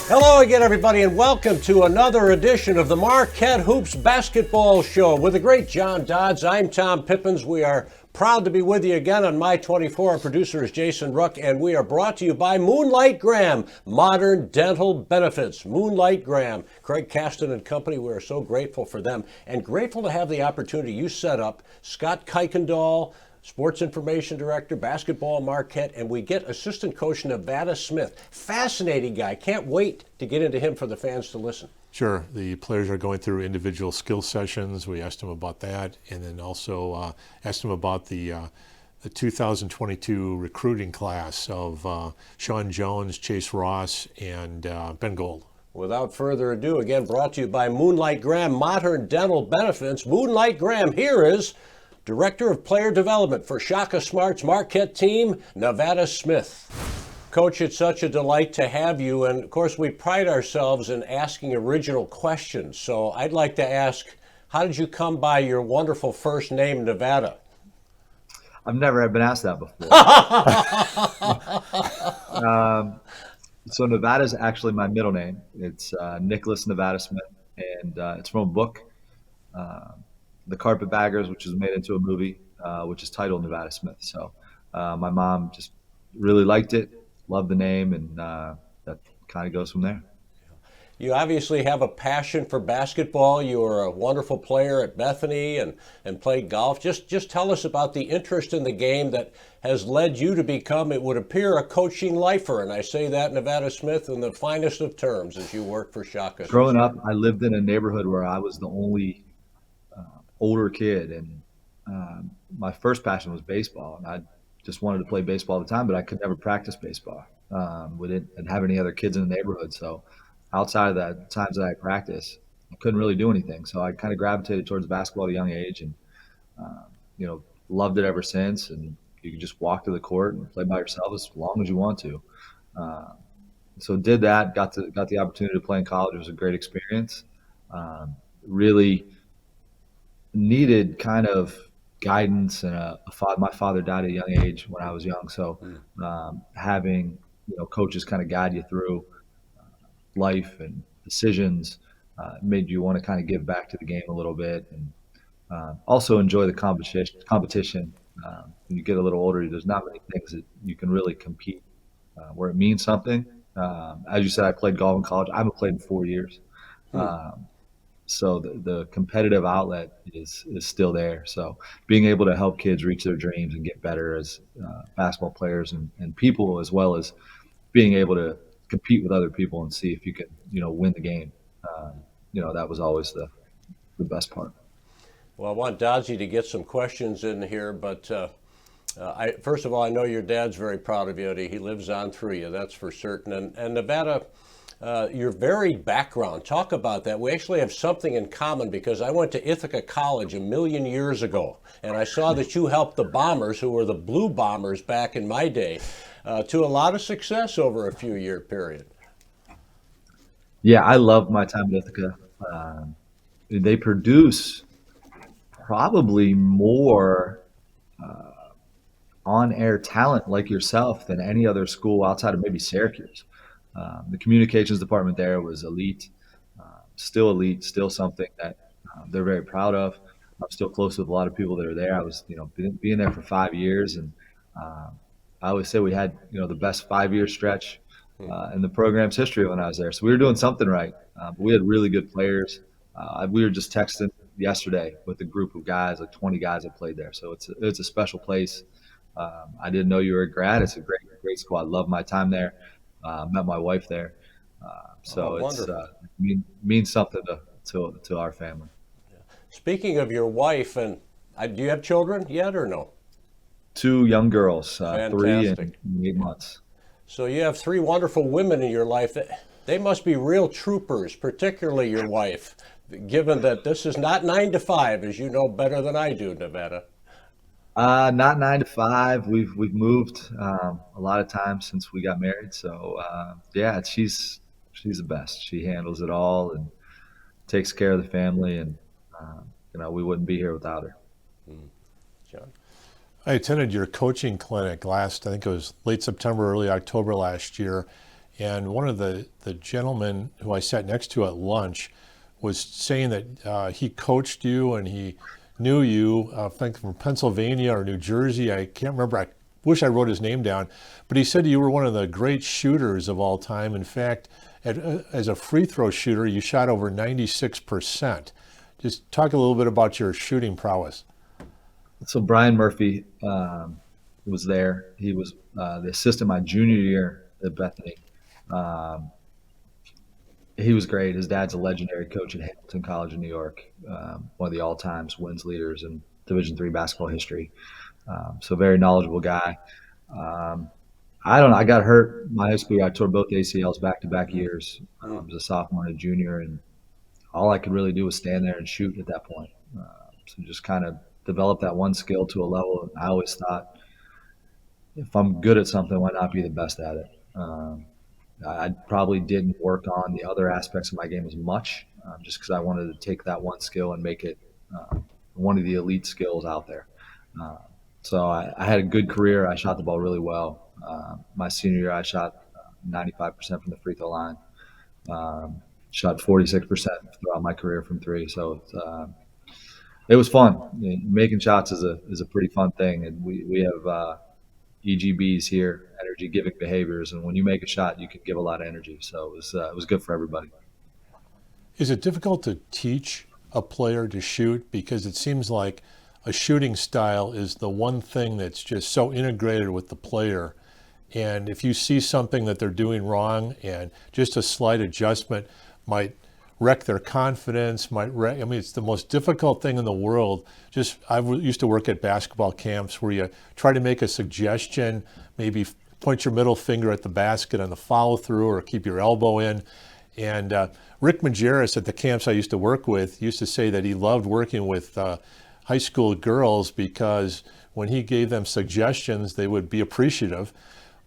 Hello again, everybody, and welcome to another edition of the Marquette Hoops Basketball Show with the great John Dodds. I'm Tom Pippins. We are proud to be with you again on My 24. Our producer is Jason Ruck, and we are brought to you by Moonlight Graham, Modern Dental Benefits. Moonlight Graham, Craig Caston and company, we are so grateful for them and grateful to have the opportunity you set up. Scott Kuykendall, Sports Information Director, basketball Marquette, and we get assistant coach Nevada Smith. Fascinating guy. Can't wait to get into him for the fans to listen. Sure. The players are going through individual skill sessions. We asked him about that, and then also asked him about the 2022 recruiting class of Sean Jones, Chase Ross, and Ben Gold. Without further ado, again brought to you by Moonlight Graham, Modern Dental Benefits. Moonlight Graham, here is Director of Player Development for Shaka Smart's Marquette team, Nevada Smith. Coach, it's such a delight to have you, and of course we pride ourselves in asking original questions. So I'd like to ask, how did you come by your wonderful first name, Nevada? I've never been asked that before. So Nevada is actually my middle name. It's Nicholas Nevada Smith, and it's from a book, The Carpetbaggers, which was made into a movie, which is titled Nevada Smith. So my mom just really liked it, loved the name, and that kind of goes from there. You obviously have a passion for basketball. You were a wonderful player at Bethany and played golf. Just tell us about the interest in the game that has led you to become, it would appear, a coaching lifer. And I say that, Nevada Smith, in the finest of terms as you work for Shaka. Growing up, I lived in a neighborhood where I was the only older kid, and my first passion was baseball, and I just wanted to play baseball all the time, but I could never practice baseball. We didn't have any other kids in the neighborhood, so outside of that, times that I practiced, I couldn't really do anything. So I kind of gravitated towards basketball at a young age, and loved it ever since. And you could just walk to the court and play by yourself as long as you want to. So did that, got the opportunity to play in college. It was a great experience. Really needed kind of guidance, and my father died at a young age when I was young. So having coaches kind of guide you through life and decisions made you want to kind of give back to the game a little bit, and also enjoy the competition. When you get a little older, there's not many things that you can really compete where it means something. As you said, I played golf in college. I haven't played in 4 years. So the competitive outlet is still there. So being able to help kids reach their dreams and get better as basketball players and people, as well as being able to compete with other people and see if you can, win the game. That was always the best part. Well, I want Dodsy to get some questions in here, but first of all, I know your dad's very proud of you. He lives on through you, that's for certain. And Nevada, your varied background, talk about that. We actually have something in common, because I went to Ithaca College a million years ago, and I saw that you helped the Bombers, who were the Blue Bombers back in my day, to a lot of success over a few-year period. Yeah, I loved my time at Ithaca. They produce probably more on-air talent like yourself than any other school outside of maybe Syracuse. The communications department there was elite, still something that they're very proud of. I'm still close with a lot of people that are there. I was, being there for 5 years, and I always say we had, the best 5-year stretch in the program's history when I was there. So we were doing something right. But we had really good players. We were just texting yesterday with a group of guys, like 20 guys that played there. So it's a special place. I didn't know you were a grad. It's a great school. I love my time there. Met my wife there, so it means something to our family. Speaking of your wife, and do you have children yet or no? 2 young girls, 3 and 8 months. So you have 3 wonderful women in your life. They must be real troopers, particularly your wife, given that this is not 9 to 5, as you know better than I do, Nevada. Not 9 to 5. We've moved a lot of times since we got married. So yeah, she's the best. She handles it all and takes care of the family, and we wouldn't be here without her. John? I attended your coaching clinic I think it was late September, early October last year, And one of the gentlemen who I sat next to at lunch was saying that he coached you and he knew you, I think from Pennsylvania or New Jersey. I can't remember. I wish I wrote his name down. But he said you were one of the great shooters of all time. In fact, as a free throw shooter, you shot over 96%. Just talk a little bit about your shooting prowess. So Brian Murphy was there. He was the assistant my junior year at Bethany. He was great. His dad's a legendary coach at Hamilton College in New York, one of the all-time wins leaders in Division III basketball history. So very knowledgeable guy. I don't know. I got hurt my high school year. I tore both ACLs back-to-back years. As a sophomore and a junior, and all I could really do was stand there and shoot at that point. So just kind of develop that one skill to a level. I always thought, if I'm good at something, why not be the best at it? I probably didn't work on the other aspects of my game as much, just because I wanted to take that one skill and make it one of the elite skills out there. So I had a good career. I shot the ball really well. My senior year, I shot 95% from the free throw line. Shot 46% throughout my career from three. So it was fun. Making shots is a pretty fun thing, and we have EGBs here, energy giving behaviors, and when you make a shot, you can give a lot of energy. So it was good for everybody. Is it difficult to teach a player to shoot, because it seems like a shooting style is the one thing that's just so integrated with the player, and if you see something that they're doing wrong and just a slight adjustment might wreck their confidence, it's the most difficult thing in the world. I used to work at basketball camps where you try to make a suggestion, maybe point your middle finger at the basket on the follow through or keep your elbow in. And Rick Majerus at the camps I used to work with used to say that he loved working with high school girls because when he gave them suggestions, they would be appreciative.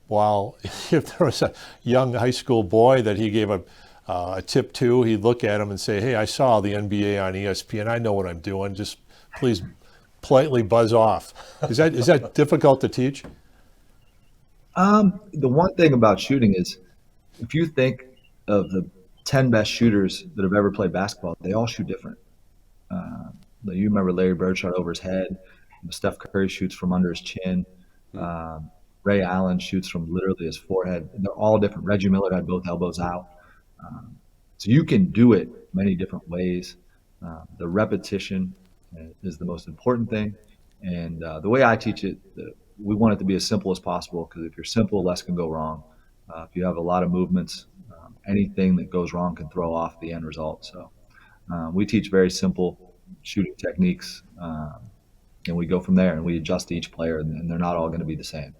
While if there was a young high school boy that he gave a tip to, he'd look at him and say, "Hey, I saw the NBA on ESPN. I know what I'm doing. Just please politely buzz off." Is that difficult to teach? The one thing about shooting is, if you think of the 10 best shooters that have ever played basketball, they all shoot different. You remember Larry Bird shot over his head. Steph Curry shoots from under his chin. Ray Allen shoots from literally his forehead. And they're all different. Reggie Miller had both elbows out. So you can do it many different ways. The repetition is the most important thing. And the way I teach it, we want it to be as simple as possible, because if you're simple, less can go wrong. If you have a lot of movements, anything that goes wrong can throw off the end result. So we teach very simple shooting techniques, and we go from there, and we adjust to each player, and they're not all going to be the same.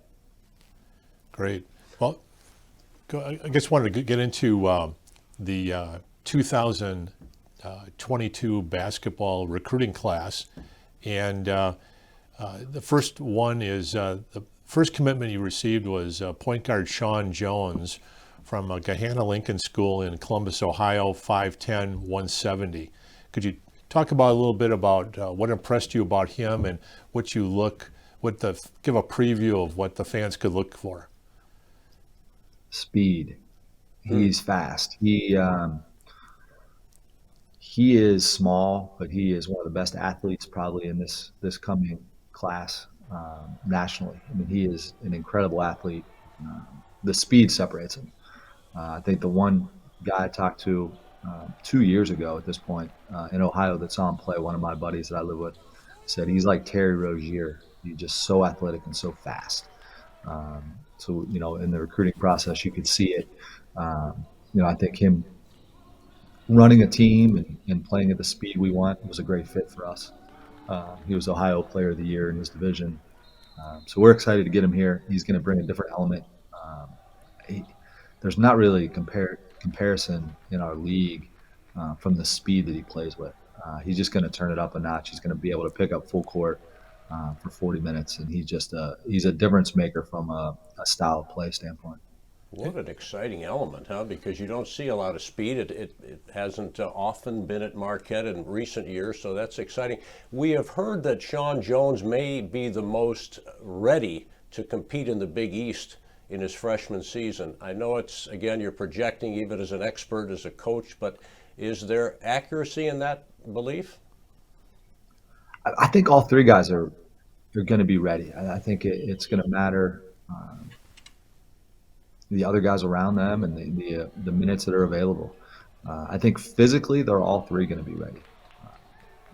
Great. Well, I guess wanted to get into the 2022 basketball recruiting class, and the first one is the first commitment you received was point guard Sean Jones from Gahanna Lincoln School in Columbus, Ohio, 5'10", 170. Could you talk about a little bit about what impressed you about him and give a preview of what the fans could look for? Speed. He's fast. He is small, but he is one of the best athletes probably in this coming class nationally. I mean, he is an incredible athlete. The speed separates him. I think the one guy I talked to 2 years ago at this point in Ohio that saw him play, one of my buddies that I live with, said he's like Terry Rozier. He's just so athletic and so fast. So, in the recruiting process, you could see it. I think him running a team and playing at the speed we want was a great fit for us. He was Ohio Player of the Year in his division. So we're excited to get him here. He's going to bring a different element. There's not really comparison in our league from the speed that he plays with. He's just going to turn it up a notch. He's going to be able to pick up full court for 40 minutes, and he's a difference maker from a style of play standpoint. What an exciting element, huh? Because you don't see a lot of speed. It hasn't often been at Marquette in recent years, so that's exciting. We have heard that Sean Jones may be the most ready to compete in the Big East in his freshman season. I know it's, again, you're projecting even as an expert, as a coach, but is there accuracy in that belief? I think all three guys are going to be ready. I think it's going to matter the other guys around them and the minutes that are available. I think physically they're all three going to be ready.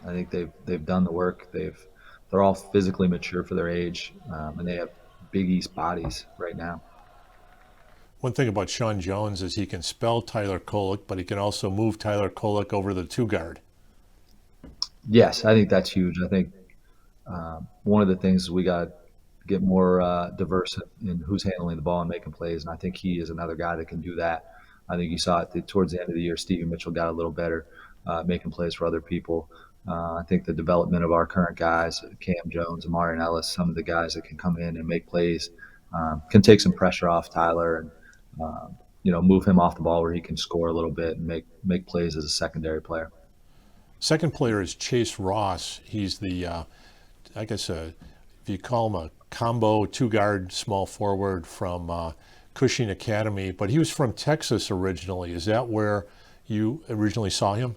I think they've done the work. They're all physically mature for their age, and they have Big East bodies right now. One thing about Sean Jones is he can spell Tyler Kolek, but he can also move Tyler Kolek over the two guard. Yes, I think that's huge. I think one of the things is we got to get more diverse in who's handling the ball and making plays, and I think he is another guy that can do that. I think you saw it towards the end of the year. Stevie Mitchell got a little better making plays for other people. I think the development of our current guys, Cam Jones, Amarian Ellis, some of the guys that can come in and make plays, can take some pressure off Tyler and move him off the ball where he can score a little bit and make plays as a secondary player. Second player is Chase Ross. He's the, I guess, if you call him a combo two-guard small forward from Cushing Academy, but he was from Texas originally. Is that where you originally saw him?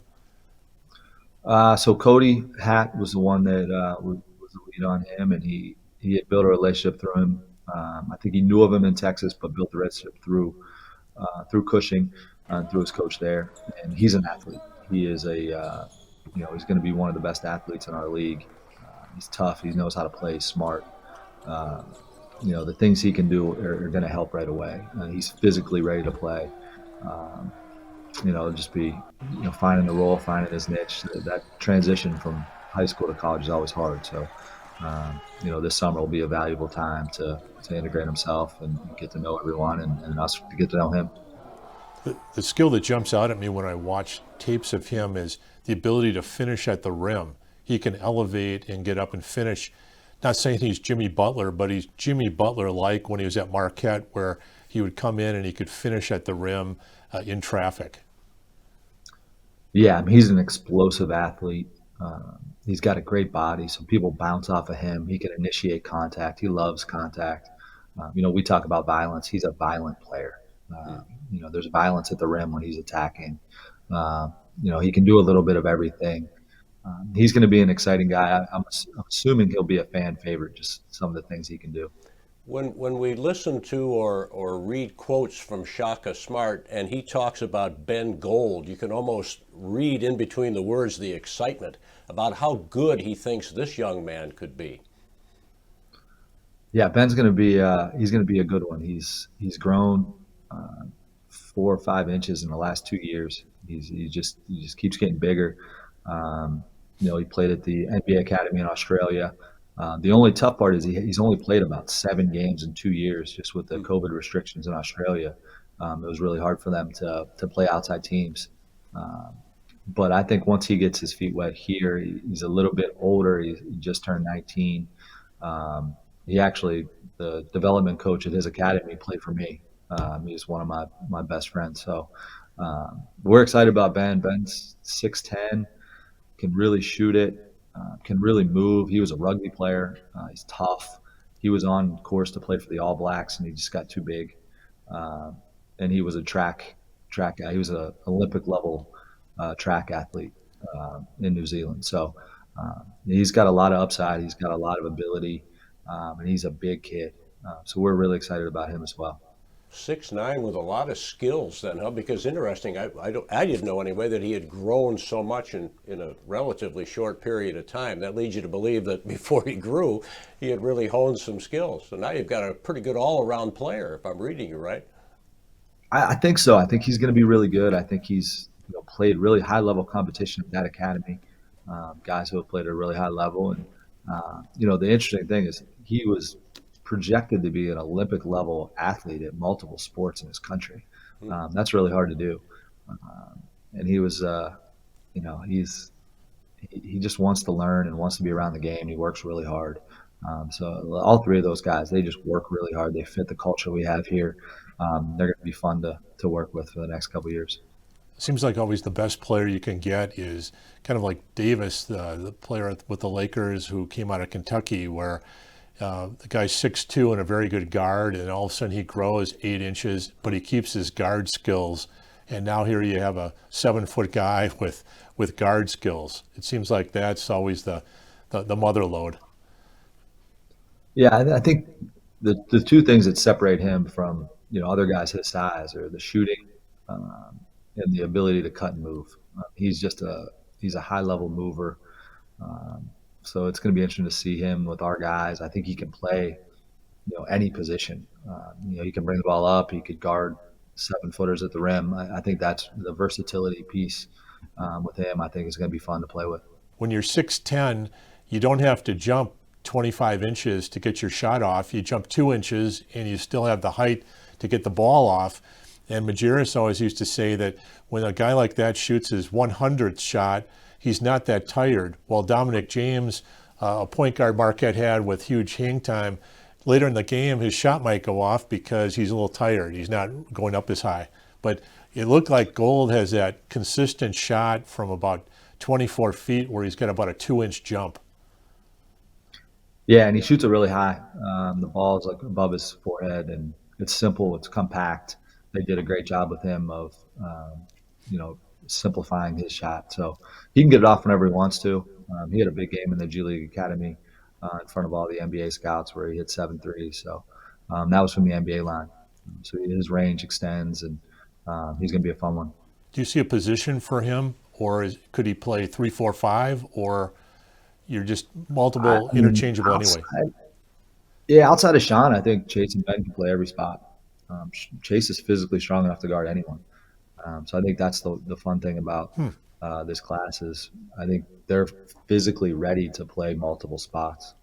So Cody Hatt was the one that was the lead on him, and he had built a relationship through him. I think he knew of him in Texas, but built the relationship through Cushing, through his coach there. And he's an athlete. He is he's going to be one of the best athletes in our league. He's tough. He knows how to play smart. The things he can do are going to help right away. He's physically ready to play. Just be, finding the role, finding his niche. That transition from high school to college is always hard. So, this summer will be a valuable time to integrate himself and get to know everyone and us to get to know him. The skill that jumps out at me when I watch tapes of him is the ability to finish at the rim. He can elevate and get up and finish. Not saying he's Jimmy Butler, but he's Jimmy Butler-like when he was at Marquette, where he would come in and he could finish at the rim in traffic. Yeah, he's an explosive athlete. He's got a great body, so people bounce off of him. He can initiate contact. He loves contact. We talk about violence. He's a violent player. There's violence at the rim when he's attacking. He can do a little bit of everything. He's going to be an exciting guy. I'm assuming he'll be a fan favorite, just some of the things he can do. When we listen to or read quotes from Shaka Smart and he talks about Ben Gold, you can almost read in between the words the excitement about how good he thinks this young man could be. Yeah, Ben's going to be he's going to be a good one. He's grown 4 or 5 inches in the last 2 years. He just keeps getting bigger. He played at the NBA Academy in Australia. The only tough part is he's only played about 7 games in 2 years, just with the COVID restrictions in Australia. It was really hard for them to play outside teams. But I think once he gets his feet wet here, he's a little bit older. He just turned 19. The development coach at his academy played for me. He's one of my best friends. So we're excited about Ben. Ben's 6'10", can really shoot it, can really move. He was a rugby player. He's tough. He was on course to play for the All Blacks, and he just got too big. And he was a track guy. He was an Olympic level track athlete in New Zealand. So he's got a lot of upside. He's got a lot of ability, and he's a big kid. So we're really excited about him as well. 6'9" with a lot of skills then, huh? Because interesting, I didn't know anyway that he had grown so much in a relatively short period of time. That leads you to believe that before he grew, he had really honed some skills. So now you've got a pretty good all-around player, if I'm reading you right. I think so. I think he's going to be really good. I think he's played really high-level competition at that academy, guys who have played at a really high level. And, the interesting thing is he was projected to be an Olympic level athlete at multiple sports in his country. That's really hard to do. And he was, he just wants to learn and wants to be around the game. He works really hard. So all three of those guys, they just work really hard. They fit the culture we have here. They're going to be fun to work with for the next couple of years. Seems like always the best player you can get is kind of like Davis, the player with the Lakers who came out of Kentucky, where The guy's 6'2" and a very good guard, and all of a sudden he grows 8 inches, but he keeps his guard skills. And now here you have a 7-foot guy with guard skills. It seems like that's always the mother lode. Yeah, I think the two things that separate him from other guys his size are the shooting and the ability to cut and move. He's a high level mover. Um, so it's going to be interesting to see him with our guys. I think he can play any position. He can bring the ball up. He could guard 7-footers at the rim. I think that's the versatility piece with him. I think is going to be fun to play with. When you're 6'10", you don't have to jump 25 inches to get your shot off. You jump 2 inches and you still have the height to get the ball off. And Majerus always used to say that when a guy like that shoots his 100th shot, he's not that tired. While Dominic James, a point guard Marquette had with huge hang time, later in the game his shot might go off because he's a little tired. He's not going up as high. But it looked like Gold has that consistent shot from about 24 feet where he's got about a 2-inch jump. Yeah, and he shoots it really high. The ball is like above his forehead, and it's simple. It's compact. They did a great job with him of, simplifying his shot. So he can get it off whenever he wants to. He had a big game in the G League Academy in front of all the NBA scouts where he hit 7 threes. So that was from the NBA line. So his range extends, and he's going to be a fun one. Do you see a position for him, or could he play 3, 4, 5, or you're just multiple interchangeable outside, anyway? Yeah, outside of Sean, I think Chase and Ben can play every spot. Chase is physically strong enough to guard anyone. So I think that's the fun thing about this class is I think they're physically ready to play multiple spots.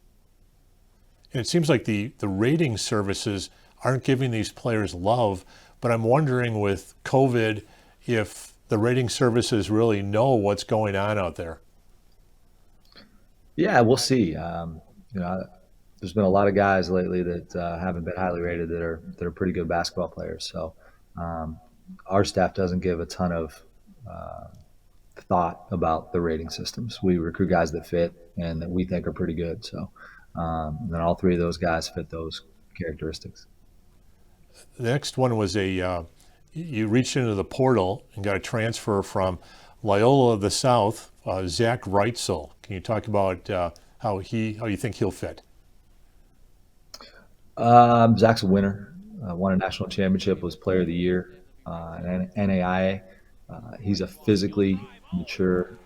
And it seems like the rating services aren't giving these players love, but I'm wondering with COVID if the rating services really know what's going on out there. Yeah, we'll see. There's been a lot of guys lately that haven't been highly rated that are pretty good basketball players. So our staff doesn't give a ton of thought about the rating systems. We recruit guys that fit and that we think are pretty good. So and then all 3 of those guys fit those characteristics. The next one was you reached into the portal and got a transfer from Loyola of the South, Zach Reichelt. Can you talk about how you think he'll fit? Zach's a winner. Won a national championship, was Player of the Year in NAIA. He's a physically mature,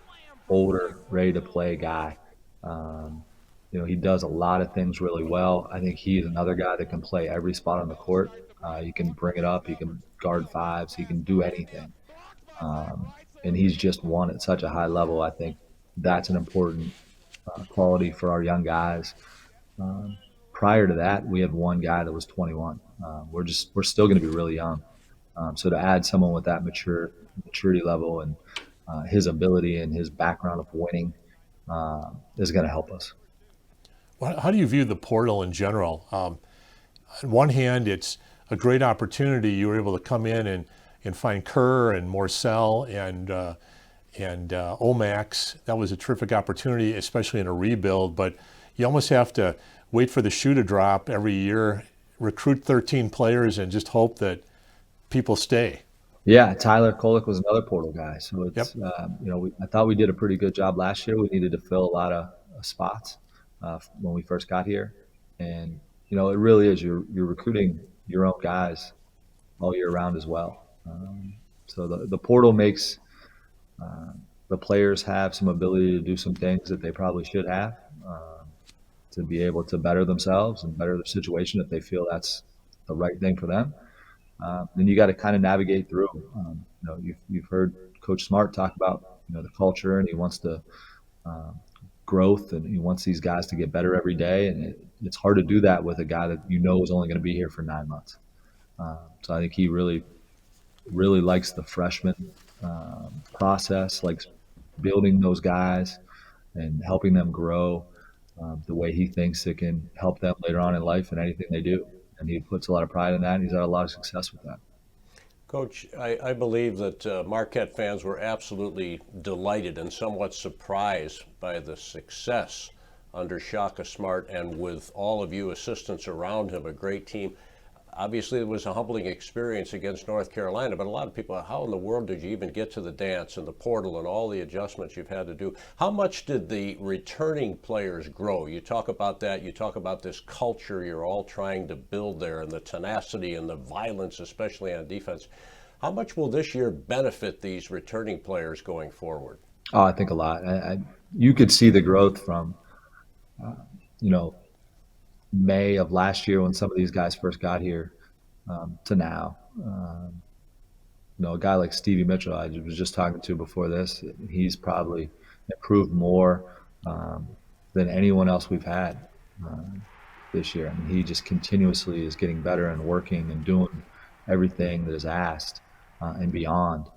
older, ready to play guy. He does a lot of things really well. I think he's another guy that can play every spot on the court. He can bring it up. He can guard fives. He can do anything. And he's just won at such a high level. I think that's an important quality for our young guys. Prior to that, we had one guy that was 21. We're still going to be really young. So to add someone with that maturity level and his ability and his background of winning is going to help us. Well, how do you view the portal in general? On one hand, it's a great opportunity. You were able to come in and find Kerr and Morcell and Omax. That was a terrific opportunity, especially in a rebuild. But you almost have to wait for the shoe to drop every year, recruit 13 players, and just hope that people stay. Yeah, Tyler Kolek was another portal guy. So it's Yep. I thought we did a pretty good job last year. We needed to fill a lot of spots when we first got here, and it really is you're recruiting your own guys all year round as well. So the portal makes the players have some ability to do some things that they probably should have to be able to better themselves and better their situation if they feel that's the right thing for them. Then you got to kind of navigate through. You've heard Coach Smart talk about the culture, and he wants to growth, and he wants these guys to get better every day. And it's hard to do that with a guy that is only going to be here for 9 months. So I think he really likes the freshman process, likes building those guys and helping them grow the way he thinks it can help them later on in life and anything they do. And he puts a lot of pride in that, and he's had a lot of success with that. Coach, I believe that Marquette fans were absolutely delighted and somewhat surprised by the success under Shaka Smart, and with all of you assistants around him, a great team. Obviously, it was a humbling experience against North Carolina, but a lot of people, how in the world did you even get to the dance and the portal and all the adjustments you've had to do? How much did the returning players grow? You talk about that. You talk about this culture you're all trying to build there, and the tenacity and the violence, especially on defense. How much will this year benefit these returning players going forward? Oh, I think a lot. You could see the growth from, you know, May of last year when some of these guys first got here to now. A guy like Stevie Mitchell, I was just talking to before this, he's probably improved more than anyone else we've had this year. I mean, he just continuously is getting better and working and doing everything that is asked and beyond.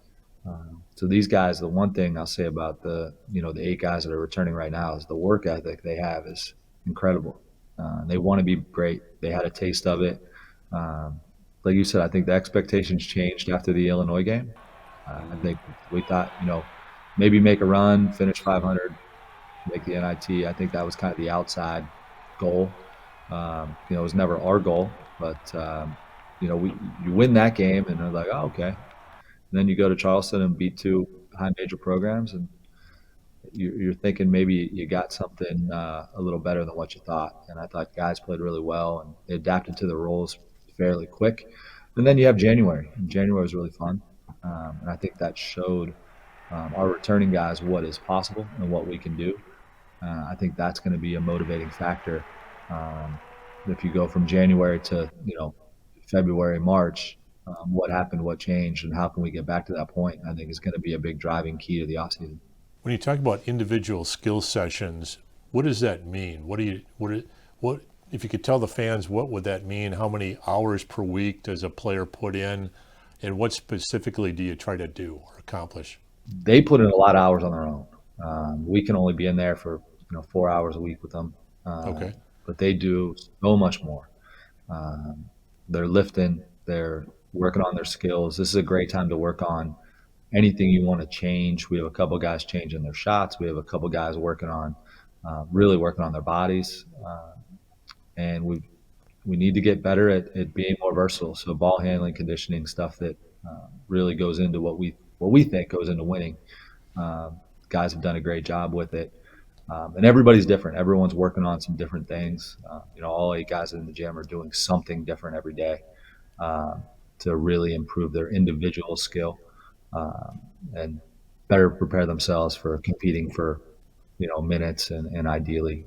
So these guys, the one thing I'll say about the 8 guys that are returning right now is the work ethic they have is incredible. They want to be great. They had a taste of it. Like you said, I think the expectations changed after the Illinois game. I think we thought, maybe make a run, finish 500, make the NIT. I think that was kind of the outside goal. It was never our goal, but you win that game, and they're like, oh, okay. And then you go to Charleston and beat 2 high major programs, and you're thinking maybe you got something a little better than what you thought. And I thought guys played really well, and they adapted to the roles fairly quick. And then you have January, and January was really fun. And I think that showed our returning guys what is possible and what we can do. I think that's going to be a motivating factor. If you go from January to, February, March, what happened, what changed, and how can we get back to that point, I think is going to be a big driving key to the offseason. When you talk about individual skill sessions, what does that mean? What if you could tell the fans, what would that mean? How many hours per week does a player put in, and what specifically do you try to do or accomplish? They put in a lot of hours on their own. We can only be in there for 4 hours a week with them. Okay. But they do so much more. They're lifting. They're working on their skills. This is a great time to work on anything you want to change. We have a couple guys changing their shots. We have a couple guys working on really working on their bodies. And we need to get better at being more versatile. So ball handling, conditioning, stuff that really goes into what we think goes into winning. Guys have done a great job with it. And everybody's different. Everyone's working on some different things. All 8 guys in the gym are doing something different every day to really improve their individual skill and better prepare themselves for competing for, minutes and ideally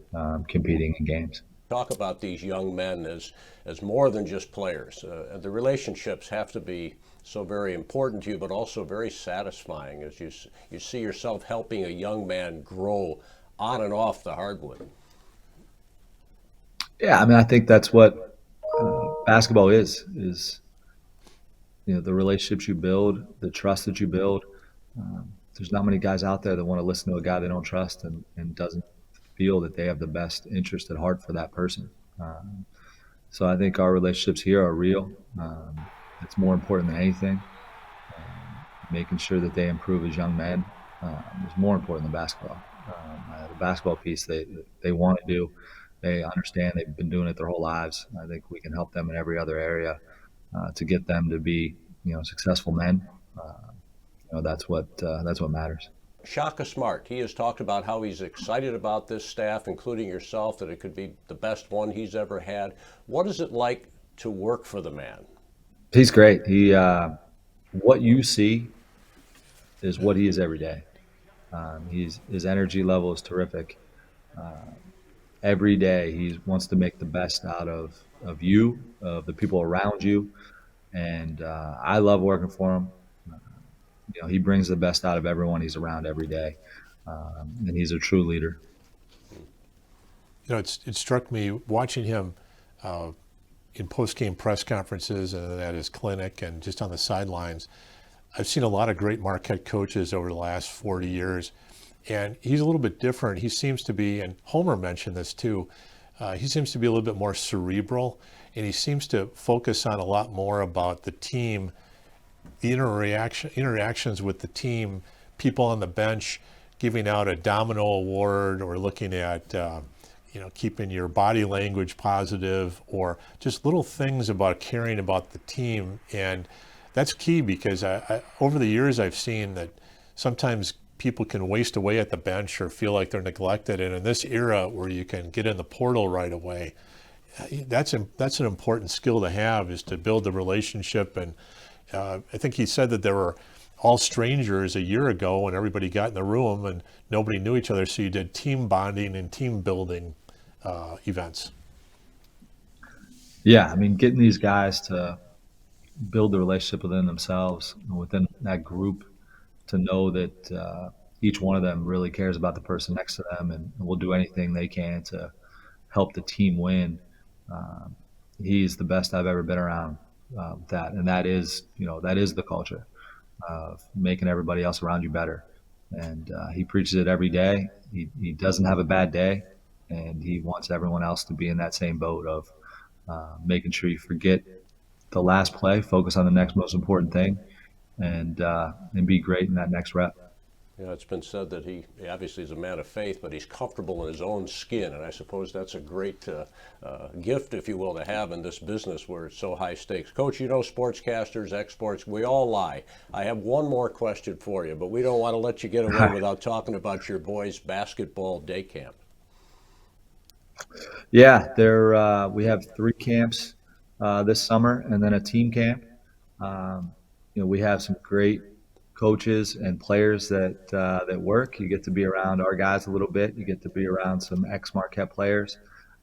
competing in games. Talk about these young men as more than just players. The relationships have to be so very important to you, but also very satisfying as you see yourself helping a young man grow on and off the hardwood. Yeah, I mean, I think that's what basketball is the relationships you build, the trust that you build. There's not many guys out there that want to listen to a guy they don't trust and doesn't feel that they have the best interest at heart for that person. So I think our relationships here are real. It's more important than anything. Making sure that they improve as young men is more important than basketball. The basketball piece they want to do, they understand, they've been doing it their whole lives. I think we can help them in every other area to get them to be successful men. That's what matters. Shaka Smart, he has talked about how he's excited about this staff, including yourself, that it could be the best one he's ever had. What is it like to work for the man? He's great. What you see is what he is every day. His energy level is terrific. Every day he wants to make the best out of you, of the people around you, and I love working for him. He brings the best out of everyone he's around every day, and he's a true leader. It struck me watching him in post-game press conferences and at his clinic and just on the sidelines. I've seen a lot of great Marquette coaches over the last 40 years, and he's a little bit different. He seems to be, and Homer mentioned this too, he seems to be a little bit more cerebral, and he seems to focus on a lot more about the team, the interactions with the team, people on the bench giving out a domino award or looking at keeping your body language positive, or just little things about caring about the team. And that's key, because over the years I've seen that sometimes people can waste away at the bench or feel like they're neglected. And in this era where you can get in the portal right away, that's an important skill to have, is to build the relationship. And I think he said that there were all strangers a year ago when everybody got in the room and nobody knew each other. So you did team bonding and team building events. Yeah, I mean, getting these guys to build the relationship within themselves, within that group, to know that each one of them really cares about the person next to them and will do anything they can to help the team win. He's the best I've ever been around with that. And that is the culture of making everybody else around you better. And he preaches it every day. He doesn't have a bad day, and he wants everyone else to be in that same boat of making sure you forget the last play, focus on the next most important thing, and be great in that next rep. It's been said that he obviously is a man of faith, but he's comfortable in his own skin, and I suppose that's a great gift, if you will, to have in this business where it's so high stakes. Coach, sportscasters, exports, we all lie. I have one more question for you, but we don't want to let you get away without talking about your boys' basketball day camp. Yeah, we have 3 camps this summer, and then a team camp. We have some great coaches and players that work. You get to be around our guys a little bit. You get to be around some ex-Marquette players,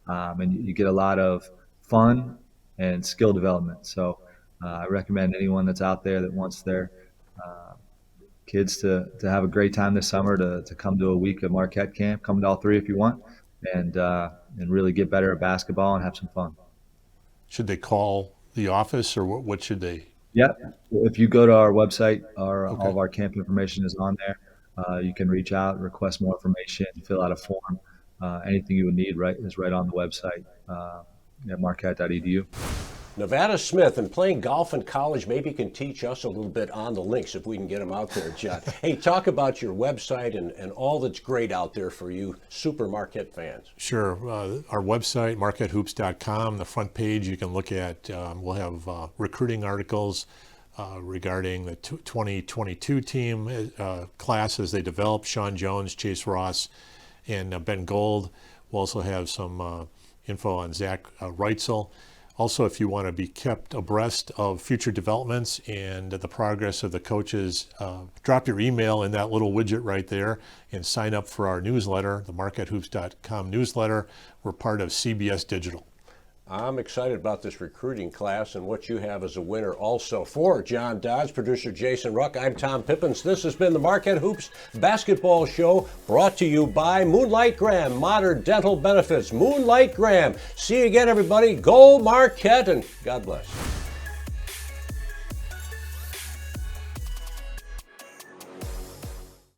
and you get a lot of fun and skill development. So I recommend anyone that's out there that wants their kids to have a great time this summer to come to a week of Marquette camp. Come to all 3 if you want, and really get better at basketball and have some fun. Should they call the office, or what should they? Yeah, if you go to our website, all of our camp information is on there. You can reach out, request more information, fill out a form. Anything you would need is right on the website at marquette.edu. Nevada Smith, and playing golf in college maybe can teach us a little bit on the links if we can get them out there, John. Hey, talk about your website and all that's great out there for you super Marquette fans. Sure. Our website, marquettehoops.com, the front page you can look at, we'll have recruiting articles regarding the 2022 team class as they develop. Sean Jones, Chase Ross, and Ben Gold. We'll also have some info on Zach Reichelt. Also, if you want to be kept abreast of future developments and the progress of the coaches, drop your email in that little widget right there and sign up for our newsletter, the marquettehoops.com newsletter. We're part of CBS Digital. I'm excited about this recruiting class and what you have as a winner also. For John Dodds, producer Jason Ruck, I'm Tom Pippins. This has been the Marquette Hoops Basketball Show, brought to you by Moonlight Graham, Modern Dental Benefits. Moonlight Graham. See you again, everybody. Go Marquette, and God bless.